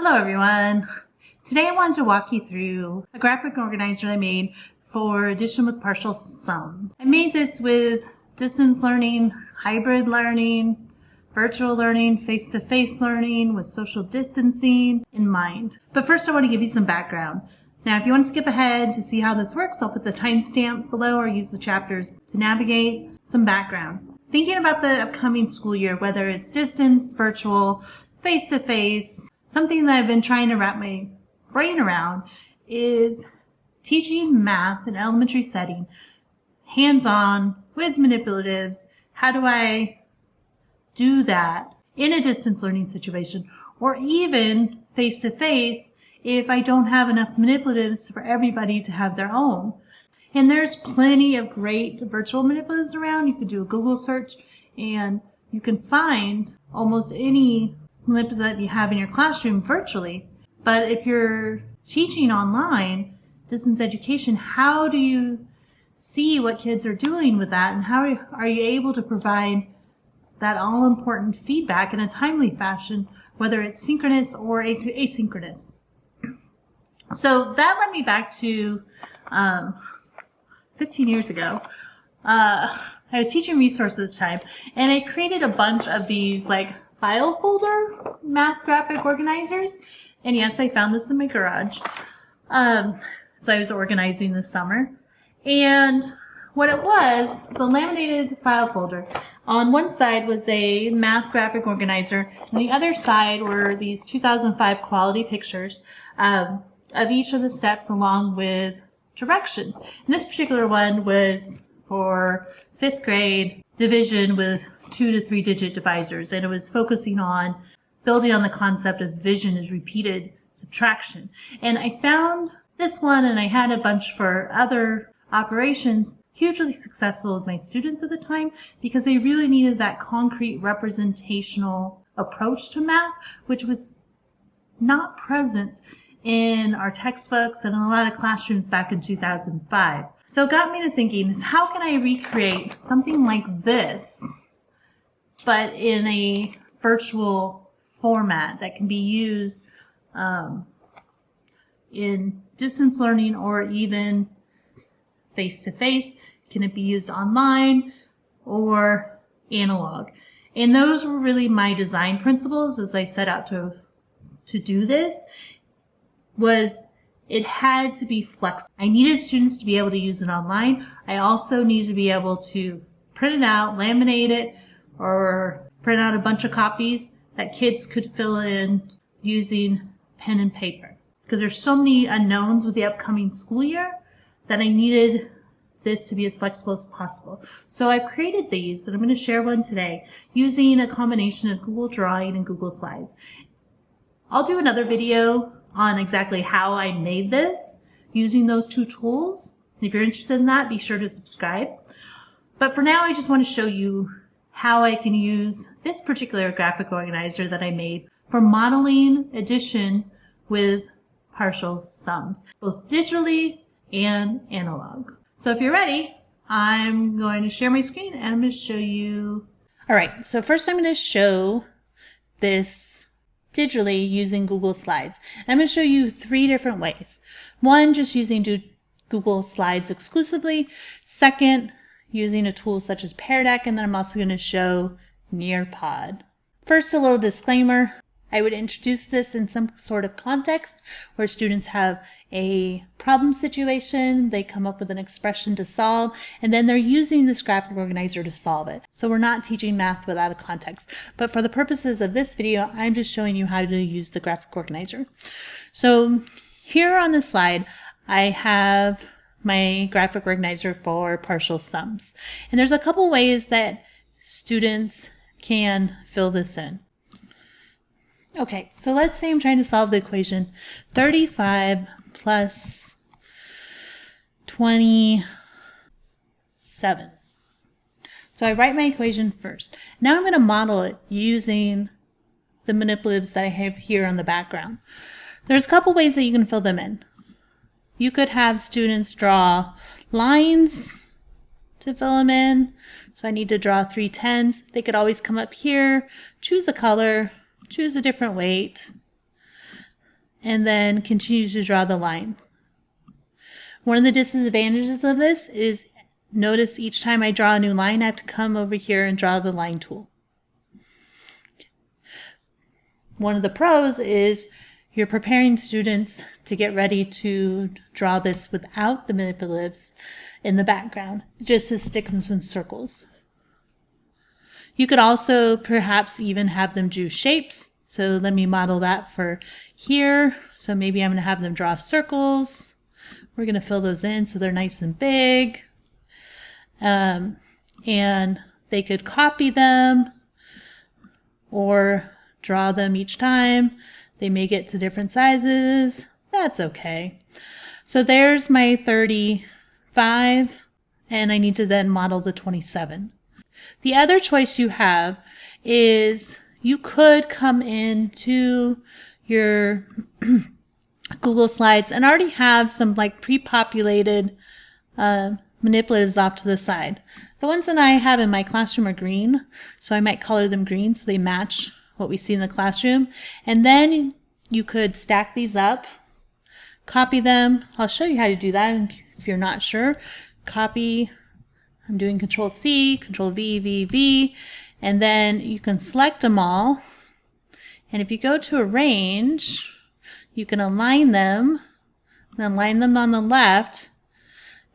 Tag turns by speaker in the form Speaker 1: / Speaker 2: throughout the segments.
Speaker 1: Hello everyone! Today I wanted to walk you through a graphic organizer I made for addition with partial sums. I made this with distance learning, hybrid learning, virtual learning, face-to-face learning with social distancing in mind. But first I want to give you some background. Now if you want to skip ahead to see how this works, I'll put the timestamp below or use the chapters to navigate. Some background. Thinking about the upcoming school year, whether it's distance, virtual, face-to-face, something that I've been trying to wrap my brain around is teaching math in elementary setting, hands-on, with manipulatives. How do I do that in a distance learning situation, or even face-to-face if I don't have enough manipulatives for everybody to have their own? And there's plenty of great virtual manipulatives around. You could do a Google search and you can find almost any manipulative that you have in your classroom virtually. But if you're teaching online, distance education, how do you see what kids are doing with that, and how are you able to provide that all-important feedback in a timely fashion, whether it's synchronous or asynchronous? So that led me back to 15 years ago. I was teaching resources at the time, and I created a bunch of these like file folder math graphic organizers. And yes, I found this in my garage. So I was organizing this summer. And what it was a laminated file folder. On one side was a math graphic organizer, and the other side were these 2005 quality pictures of each of the steps along with directions. And this particular one was for 5th grade division with 2 to 3 digit divisors, and it was focusing on building on the concept of division as repeated subtraction. And I found this one, and I had a bunch for other operations, hugely successful with my students at the time because they really needed that concrete representational approach to math, which was not present in our textbooks and in a lot of classrooms back in 2005. So it got me to thinking, is how can I recreate something like this, but in a virtual format that can be used in distance learning or even face-to-face? Can it be used online or analog? And those were really my design principles as I set out to do this. Was it had to be flexible. I needed students to be able to use it online. I also needed to be able to print it out, laminate it, or print out a bunch of copies that kids could fill in using pen and paper. Because there's so many unknowns with the upcoming school year that I needed this to be as flexible as possible. So I've created these, and I'm going to share one today using a combination of Google Drawing and Google Slides. I'll do another video on exactly how I made this using those two tools. And if you're interested in that, be sure to subscribe. But for now, I just want to show you how I can use this particular graphic organizer that I made for modeling addition with partial sums, both digitally and analog. So if you're ready, I'm going to share my screen and I'm going to show you. All right, so first I'm going to show this digitally using Google Slides. And I'm going to show you 3 different ways. One, just using Google Slides exclusively. Second, using a tool such as Pear Deck, and then I'm also going to show Nearpod. First, a little disclaimer. I would introduce this in some sort of context where students have a problem situation, they come up with an expression to solve, and then they're using this graphic organizer to solve it. So we're not teaching math without a context. But for the purposes of this video, I'm just showing you how to use the graphic organizer. So here on this slide, I have my graphic organizer for partial sums. And there's a couple ways that students can fill this in. Okay, so let's say I'm trying to solve the equation 35 plus 27. So I write my equation first. Now I'm going to model it using the manipulatives that I have here on the background. There's a couple ways that you can fill them in. You could have students draw lines to fill them in. So I need to draw 3 tens. They could always come up here, choose a color, choose a different weight, and then continue to draw the lines. One of the disadvantages of this is, notice each time I draw a new line, I have to come over here and draw the line tool. One of the pros is you're preparing students to get ready to draw this without the manipulatives in the background, just as sticks and circles. You could also perhaps even have them do shapes. So let me model that for here. So maybe I'm going to have them draw circles. We're going to fill those in so they're nice and big. And they could copy them or draw them each time. They may get to different sizes. That's okay. So there's my 35, and I need to then model the 27. The other choice you have is you could come into your Google Slides and already have some like pre-populated manipulatives off to the side. The ones that I have in my classroom are green, so I might color them green so they match what we see in the classroom. And then you could stack these up, copy them. I'll show you how to do that if you're not sure. Copy, I'm doing Control C, Control V, V, V, and then you can select them all. And if you go to Arrange, you can align them, and align them on the left,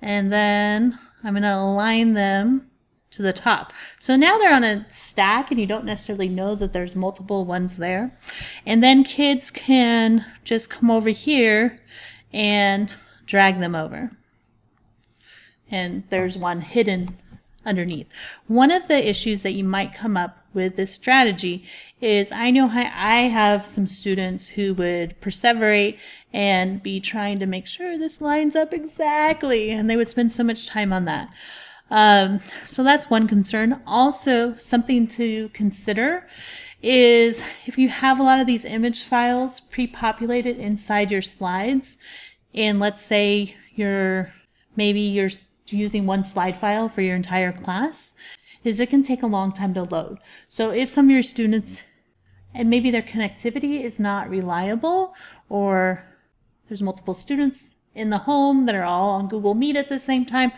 Speaker 1: and then I'm going to align them to the top. So now they're on a stack and you don't necessarily know that there's multiple ones there. And then kids can just come over here and drag them over. And there's one hidden underneath. One of the issues that you might come up with this strategy is I know I have some students who would perseverate and be trying to make sure this lines up exactly, and they would spend so much time on that. So that's one concern. Also, something to consider is if you have a lot of these image files pre-populated inside your slides, and let's say maybe you're using one slide file for your entire class, is it can take a long time to load. So if some of your students, and maybe their connectivity is not reliable, or there's multiple students in the home that are all on Google Meet at the same time,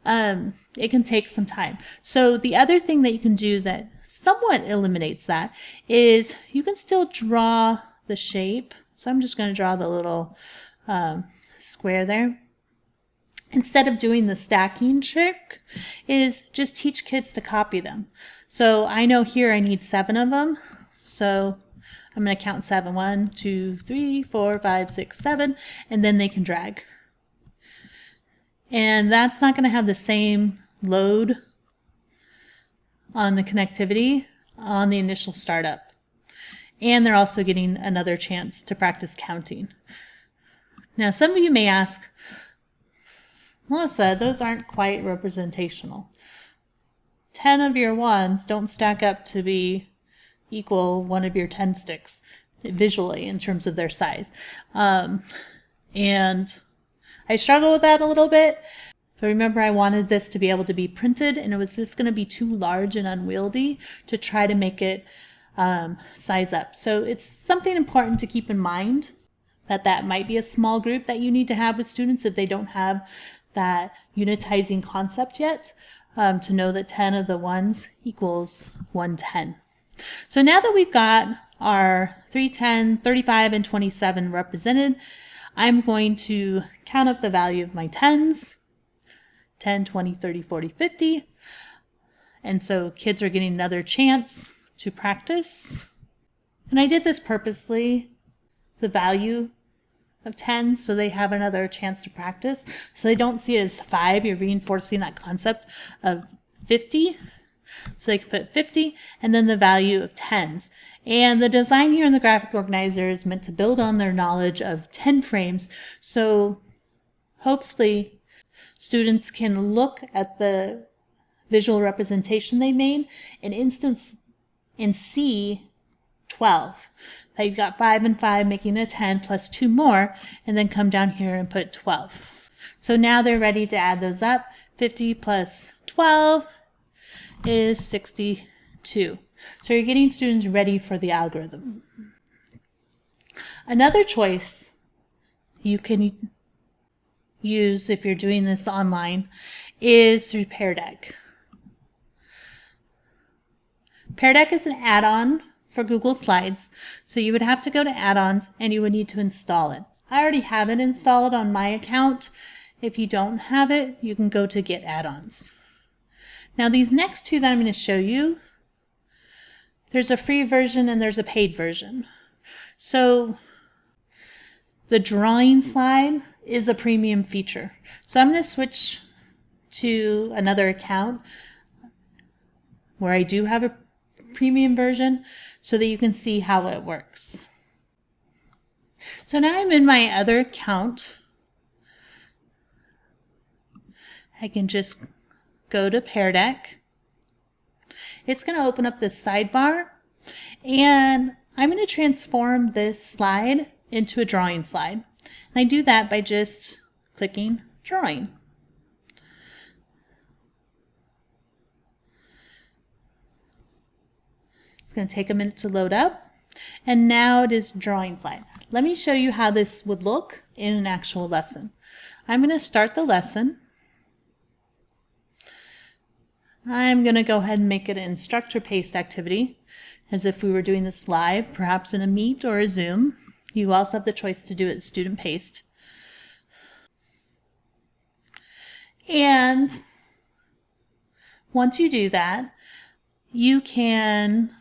Speaker 1: it can take some time. So the other thing that you can do that somewhat eliminates that is you can still draw the shape. So I'm just going to draw the little square there. Instead of doing the stacking trick, is just teach kids to copy them. So I know here I need 7 of them. So I'm going to count 7. 1, 2, 3, 4, 5, 6, 7, and then they can drag. And that's not going to have the same load on the connectivity on the initial startup. And they're also getting another chance to practice counting. Now, some of you may ask, Melissa, those aren't quite representational. 10 of your 1s don't stack up to be equal one of your 10 sticks visually in terms of their size. And I struggle with that a little bit, but remember I wanted this to be able to be printed, and it was just going to be too large and unwieldy to try to make it size up. So it's something important to keep in mind, that might be a small group that you need to have with students if they don't have that unitizing concept yet, to know that 10 of the 1s equals 110. So now that we've got our 3, 10, 35, and 27 represented, I'm going to count up the value of my 10s, 10, 20, 30, 40, 50. And so kids are getting another chance to practice. And I did this purposely, the value of 10, so they have another chance to practice. So they don't see it as 5. You're reinforcing that concept of 50. So they can put 50 and then the value of 10s. And the design here in the graphic organizer is meant to build on their knowledge of 10 frames. So hopefully students can look at the visual representation they made and see 12. That you've got 5 and 5 making a 10 plus 2 more, and then come down here and put 12. So now they're ready to add those up. 50 plus 12 is 62. So you're getting students ready for the algorithm. Another choice you can use if you're doing this online is through Pear Deck. Pear Deck is an add-on for Google Slides, so you would have to go to add-ons and you would need to install it. I already have it installed on my account. If you don't have it, you can go to Get Add-ons. Now these next two that I'm going to show you, there's a free version and there's a paid version. So the drawing slide is a premium feature. So I'm going to switch to another account where I do have a premium version so that you can see how it works. So now I'm in my other account. I can just go to Pear Deck. It's going to open up this sidebar, and I'm going to transform this slide into a drawing slide. And I do that by just clicking Drawing. It's going to take a minute to load up, and now it is Drawing slide. Let me show you how this would look in an actual lesson. I'm going to start the lesson. I'm going to go ahead and make it an instructor paced activity, as if we were doing this live, perhaps in a Meet or a Zoom. You also have the choice to do it student paced. And once you do that, you can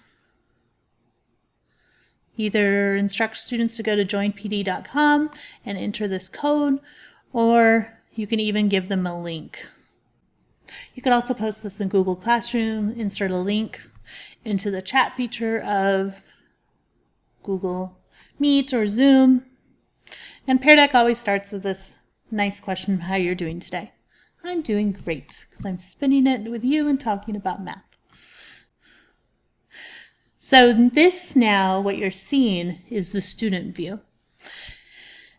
Speaker 1: either instruct students to go to joinpd.com and enter this code, or you can even give them a link. You could also post this in Google Classroom, insert a link into the chat feature of Google Meet or Zoom. And Pear Deck always starts with this nice question, how you're doing today. I'm doing great, because I'm spinning it with you and talking about math. So this now, what you're seeing is the student view.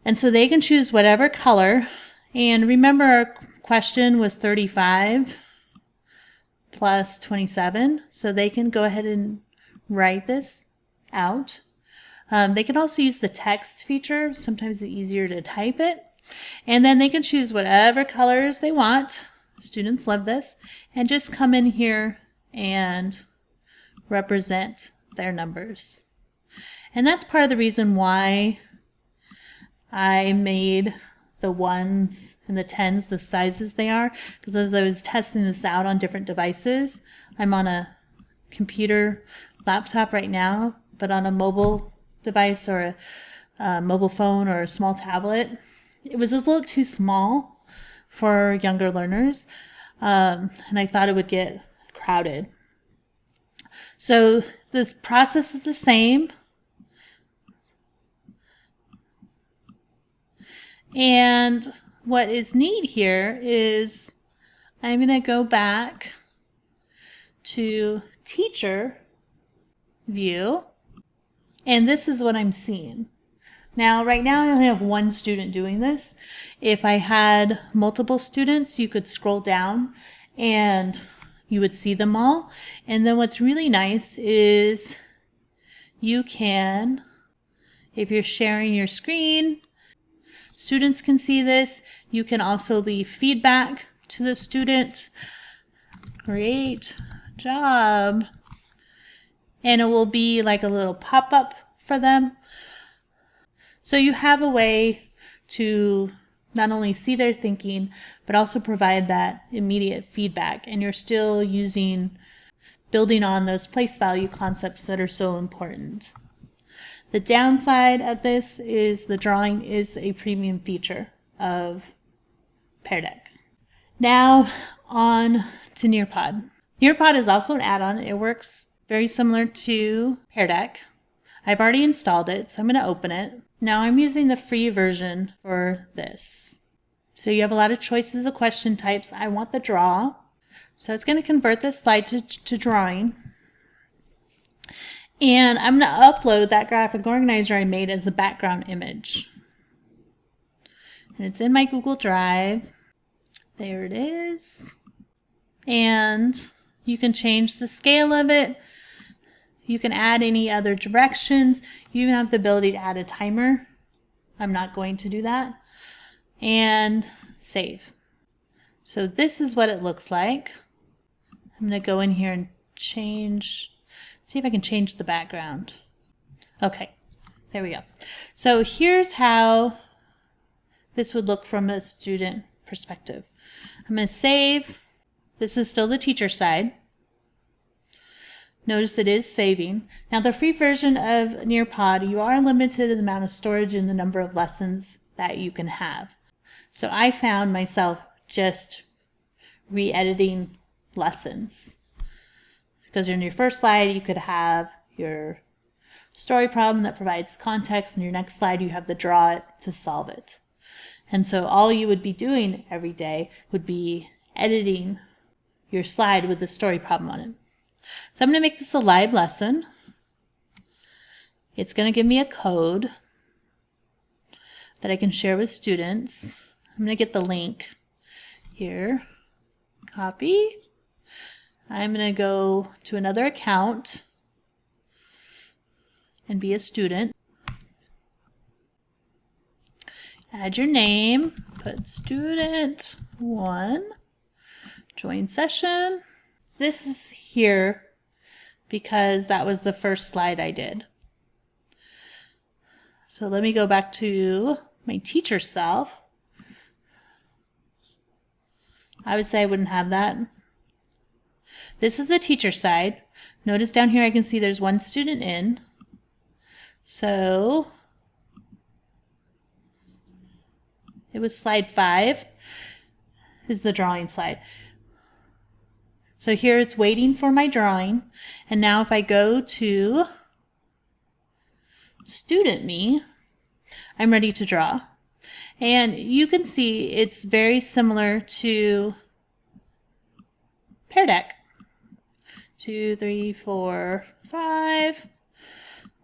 Speaker 1: And so they can choose whatever color. And remember, our question was 35 plus 27. So they can go ahead and write this out. They can also use the text feature. Sometimes it's easier to type it. And then they can choose whatever colors they want. Students love this. And just come in here and represent their numbers. And that's part of the reason why I made the 1s and the 10s the sizes they are, because as I was testing this out on different devices, I'm on a computer laptop right now, but on a mobile device or a mobile phone or a small tablet, it was just a little too small for younger learners, and I thought it would get crowded. So this process is the same. And what is neat here is I'm going to go back to teacher view, and this is what I'm seeing. Now, right now I only have one student doing this. If I had multiple students, you could scroll down and you would see them all. And then what's really nice is you can, if you're sharing your screen, students can see this. You can also leave feedback to the student. Great job. And it will be like a little pop-up for them. So you have a way to not only see their thinking, but also provide that immediate feedback. And you're still building on those place value concepts that are so important. The downside of this is the drawing is a premium feature of Pear Deck. Now on to Nearpod. Nearpod is also an add-on. It works very similar to Pear Deck. I've already installed it, so I'm going to open it. Now I'm using the free version for this. So you have a lot of choices of question types. I want the draw. So it's going to convert this slide to drawing. And I'm going to upload that graphic organizer I made as the background image. And it's in my Google Drive. There it is. And you can change the scale of it. You can add any other directions. You even have the ability to add a timer. I'm not going to do that. And save. So this is what it looks like. I'm going to go in here and change, see if I can change the background. Okay, there we go. So here's how this would look from a student perspective. I'm going to save. This is still the teacher side. Notice it is saving. Now the free version of Nearpod, you are limited in the amount of storage and the number of lessons that you can have. So I found myself just re-editing lessons. Because in your first slide, you could have your story problem that provides context, and your next slide, you have the draw it to solve it. And so all you would be doing every day would be editing your slide with the story problem on it. So I'm going to make this a live lesson. It's going to give me a code that I can share with students. I'm going to get the link here. Copy. I'm going to go to another account and be a student. Add your name. Put student 1. Join session. This is here because that was the first slide I did. So let me go back to my teacher self. I would say I wouldn't have that. This is the teacher side. Notice down here I can see there's one student in. So it was slide 5 is the drawing slide. So here it's waiting for my drawing. And now if I go to Student Me, I'm ready to draw. And you can see it's very similar to Pear Deck. 2, 3, 4, 5.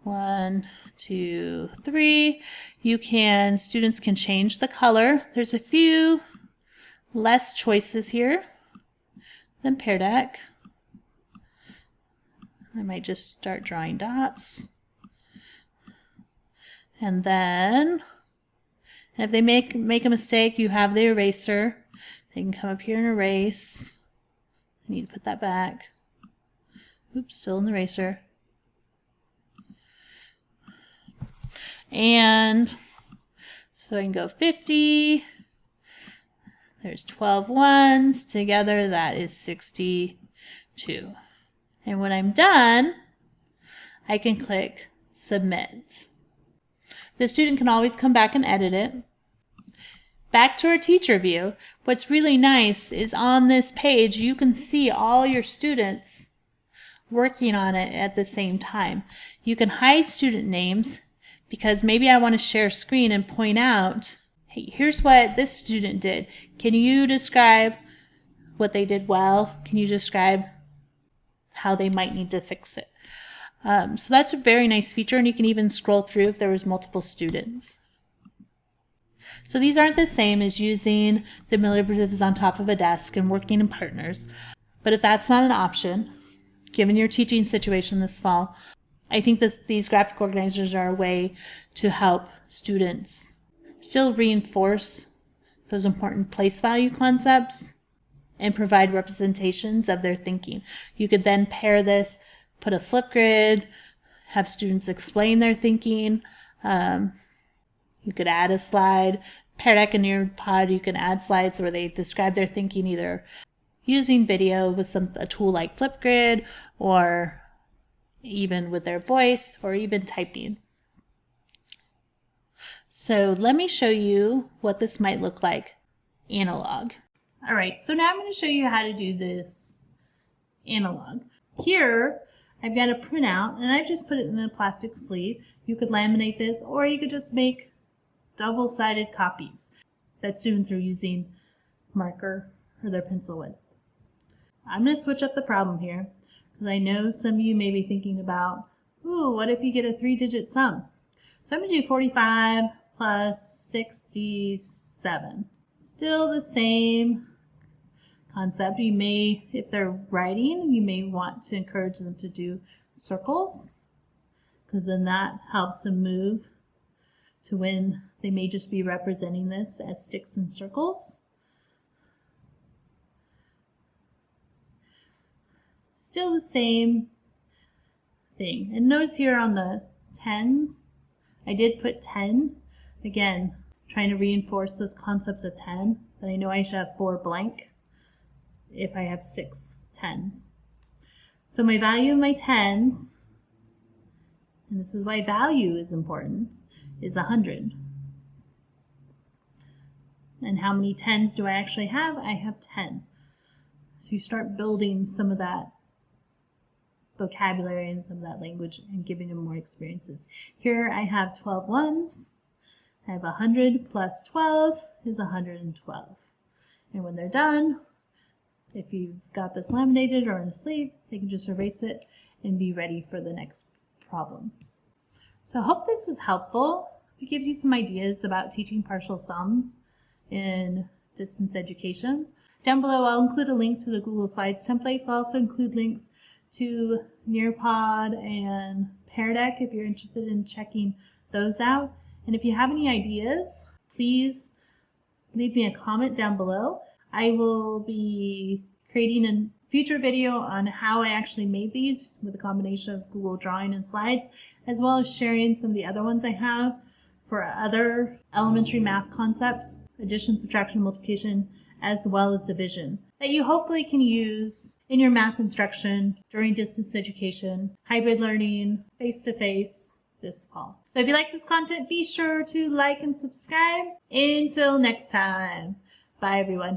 Speaker 1: 1, 2, 3. Students can change the color. There's a few less choices here than Pear Deck. I might just start drawing dots. And then if they make a mistake, you have the eraser. They can come up here and erase. I need to put that back. Oops, still in the eraser. And so I can go 50. There's 12 ones. Together, that is 62. And when I'm done, I can click Submit. The student can always come back and edit it. Back to our teacher view. What's really nice is on this page, you can see all your students working on it at the same time. You can hide student names because maybe I want to share screen and point out, hey, here's what this student did. Can you describe what they did well? Can you describe how they might need to fix it? So that's a very nice feature, and you can even scroll through if there was multiple students. So these aren't the same as using the manipulatives on top of a desk and working in partners. But if that's not an option, given your teaching situation this fall, I think these graphic organizers are a way to help students still reinforce those important place value concepts and provide representations of their thinking. You could then pair this, put a flip grid, have students explain their thinking. You could add a slide. Pear Deck and Nearpod, you can add slides where they describe their thinking either using video with a tool like Flipgrid, or even with their voice, or even typing. So let me show you what this might look like analog. All right, so now I'm going to show you how to do this analog. Here, I've got a printout, and I've just put it in a plastic sleeve. You could laminate this, or you could just make double-sided copies that students are using marker or their pencil with. I'm going to switch up the problem here, because I know some of you may be thinking about, ooh, what if you get a 3-digit sum? So I'm going to do 45 plus 67. Still the same concept. You may, if they're writing, you may want to encourage them to do circles, because then that helps them move to when they may just be representing this as sticks and circles. Still the same thing. And notice here on the 10s, I did put 10. Again, trying to reinforce those concepts of 10, that I know I should have 4 blank if I have 6 10s. So my value of my 10s, and this is why value is important, is 100. And how many 10s do I actually have? I have 10. So you start building some of that vocabulary and some of that language and giving them more experiences. Here I have 12 ones. I have 100 plus 12 is 112. And when they're done, if you've got this laminated or in a sleeve, they can just erase it and be ready for the next problem. So I hope this was helpful. It gives you some ideas about teaching partial sums in distance education. Down below, I'll include a link to the Google Slides templates. I'll also include links to Nearpod and Pear Deck if you're interested in checking those out. And if you have any ideas, please leave me a comment down below. I will be creating a future video on how I actually made these with a combination of Google Drawing and Slides, as well as sharing some of the other ones I have for other elementary math concepts, addition, subtraction, multiplication, as well as division, that you hopefully can use in your math instruction during distance education, hybrid learning, face-to-face this fall. So if you like this content, be sure to like and subscribe. Until next time, bye everyone.